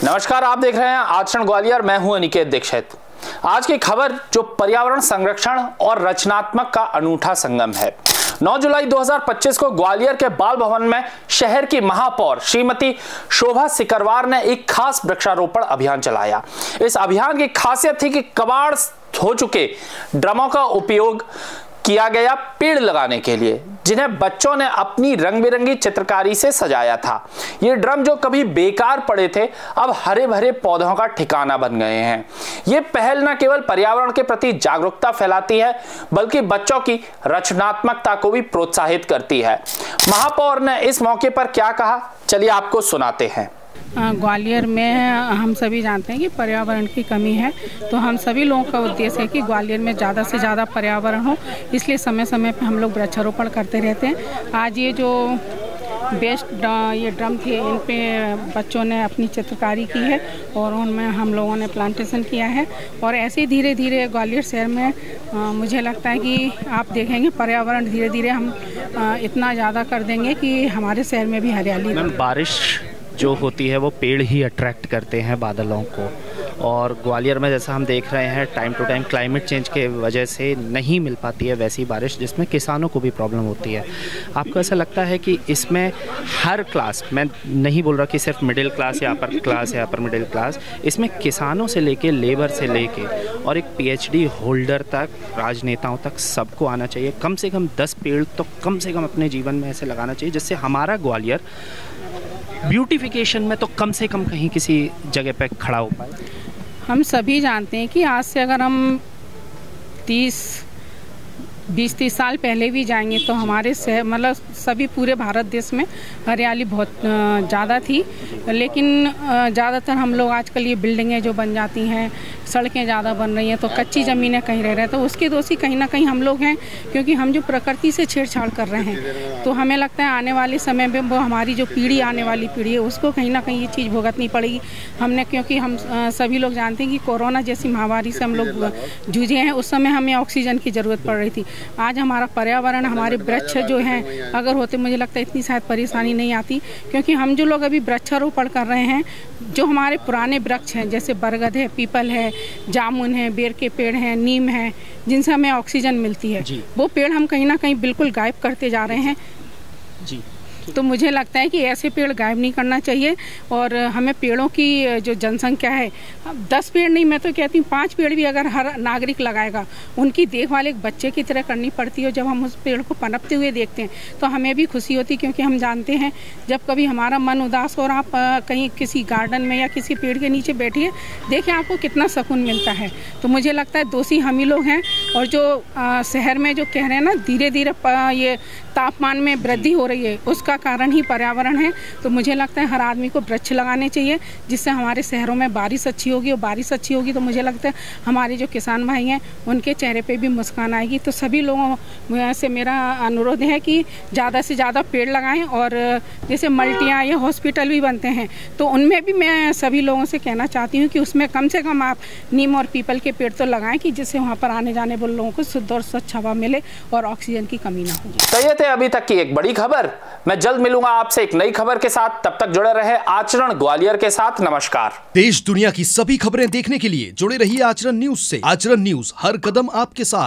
नमस्कार, आप देख रहे हैं आचरण ग्वालियर। मैं हूं अनिकेत दीक्षित। आज की खबर जो पर्यावरण संरक्षण और रचनात्मक का अनूठा संगम है। 9 जुलाई 2025 को ग्वालियर के बाल भवन में शहर की महापौर श्रीमती शोभा सिकरवार ने एक खास वृक्षारोपण अभियान चलाया। इस अभियान की खासियत थी कि कबाड़ हो चुके ड्रमों का उपयोग किया गया पेड़ लगाने के लिए, जिन्हें बच्चों ने अपनी रंग बिरंगी चित्रकारी से सजाया था। ये ड्रम जो कभी बेकार पड़े थे, अब हरे भरे पौधों का ठिकाना बन गए हैं। ये पहल न केवल पर्यावरण के प्रति जागरूकता फैलाती है, बल्कि बच्चों की रचनात्मकता को भी प्रोत्साहित करती है। महापौर ने इस मौके पर क्या कहा, चलिए आपको सुनाते हैं। ग्वालियर में हम सभी जानते हैं कि पर्यावरण की कमी है, तो हम सभी लोगों का उद्देश्य है कि ग्वालियर में ज़्यादा से ज़्यादा पर्यावरण हो, इसलिए समय समय पर हम लोग वृक्षारोपण करते रहते हैं। आज ये जो बेस्ट ये ड्रम थे, इन पे बच्चों ने अपनी चित्रकारी की है और उनमें हम लोगों ने प्लांटेशन किया है। और ऐसे ही धीरे धीरे ग्वालियर शहर में मुझे लगता है कि आप देखेंगे पर्यावरण धीरे धीरे हम इतना ज़्यादा कर देंगे कि हमारे शहर में भी हरियाली। बारिश जो होती है वो पेड़ ही अट्रैक्ट करते हैं बादलों को, और ग्वालियर में जैसा हम देख रहे हैं time to time climate change के वजह से नहीं मिल पाती है वैसी बारिश, जिसमें किसानों को भी प्रॉब्लम होती है। आपको ऐसा लगता है कि इसमें हर क्लास, मैं नहीं बोल रहा कि सिर्फ मिडिल क्लास या अपर क्लास या अपर मिडिल क्लास, इसमें किसानों से लेके लेबर से लेके और एक PhD होल्डर तक, राजनेताओं तक सबको आना चाहिए। कम से कम 10 पेड़ तो कम से कम अपने जीवन में ऐसे लगाना चाहिए, जिससे हमारा ग्वालियर ब्यूटिफिकेशन में तो कम से कम कहीं किसी जगह पे खड़ा हो पाए। हम सभी जानते हैं कि आज से अगर हम 20-30 साल पहले भी जाएंगे तो हमारे शहर मतलब सभी पूरे भारत देश में हरियाली बहुत ज़्यादा थी, लेकिन ज़्यादातर हम लोग आजकल ये बिल्डिंगें जो बन जाती हैं, सड़कें ज़्यादा बन रही हैं, तो कच्ची ज़मीनें कहीं रह रहे हैं, तो उसके दोषी कहीं ना कहीं हम लोग हैं, क्योंकि हम जो प्रकृति से छेड़छाड़ कर रहे हैं। तो हमें लगता है आने वाले समय में वो हमारी जो पीढ़ी, आने वाली पीढ़ी है, उसको कहीं ना कहीं ये चीज़ भुगतनी पड़ेगी। हमने, क्योंकि हम सभी लोग जानते हैं कि कोरोना जैसी महामारी से हम लोग जूझे हैं, उस समय हमें ऑक्सीजन की ज़रूरत पड़ रही थी। आज हमारा पर्यावरण, हमारे वृक्ष जो हैं अगर होते, मुझे लगता है इतनी शायद परेशानी नहीं आती, क्योंकि हम जो लोग अभी वृक्षारोपण कर रहे हैं, जो हमारे पुराने वृक्ष हैं जैसे बरगद है, पीपल है, जामुन है, बेर के पेड़ हैं, नीम है, जिनसे हमें ऑक्सीजन मिलती है, वो पेड़ हम कहीं ना कहीं बिल्कुल गायब करते जा रहे हैं जी। तो मुझे लगता है कि ऐसे पेड़ गायब नहीं करना चाहिए, और हमें पेड़ों की जो जनसंख्या है, 10 पेड़ नहीं, मैं तो कहती हूँ 5 पेड़ भी अगर हर नागरिक लगाएगा, उनकी देखभाल एक बच्चे की तरह करनी पड़ती है। जब हम उस पेड़ को पनपते हुए देखते हैं तो हमें भी खुशी होती है, क्योंकि हम जानते हैं जब कभी हमारा मन उदास हो और आप कहीं किसी गार्डन में या किसी पेड़ के नीचे बैठिए, देखिए आपको कितना सुकून मिलता है। तो मुझे लगता है दोषी हम ही लोग हैं, और जो शहर में जो कह रहे हैं ना धीरे धीरे ये तापमान में वृद्धि हो रही है, उसका कारण ही पर्यावरण है। तो मुझे लगता है हर आदमी को वृक्ष लगाने चाहिए, जिससे हमारे शहरों में बारिश अच्छी होगी, और बारिश अच्छी होगी तो मुझे लगता है हमारे जो किसान भाई हैं उनके चेहरे पे भी मुस्कान आएगी। तो सभी लोगों से मेरा अनुरोध है कि ज़्यादा से ज़्यादा पेड़ लगाएं, और जैसे मल्टियाँ या हॉस्पिटल भी बनते हैं तो उनमें भी मैं सभी लोगों से कहना चाहती हूँ कि उसमें कम से कम आप नीम और पीपल के पेड़ तो लगाएं, कि जिससे वहाँ पर आने जाने वाले लोगों को शुद्ध और स्वच्छ हवा मिले और ऑक्सीजन की कमी ना हो। तो ये थे अभी तक की एक बड़ी खबर। मैं जल्द मिलूंगा आपसे एक नई खबर के साथ, तब तक जुड़े रहे आचरण ग्वालियर के साथ। नमस्कार। देश दुनिया की सभी खबरें देखने के लिए जुड़े रहिए आचरण न्यूज से। आचरण न्यूज, हर कदम आपके साथ।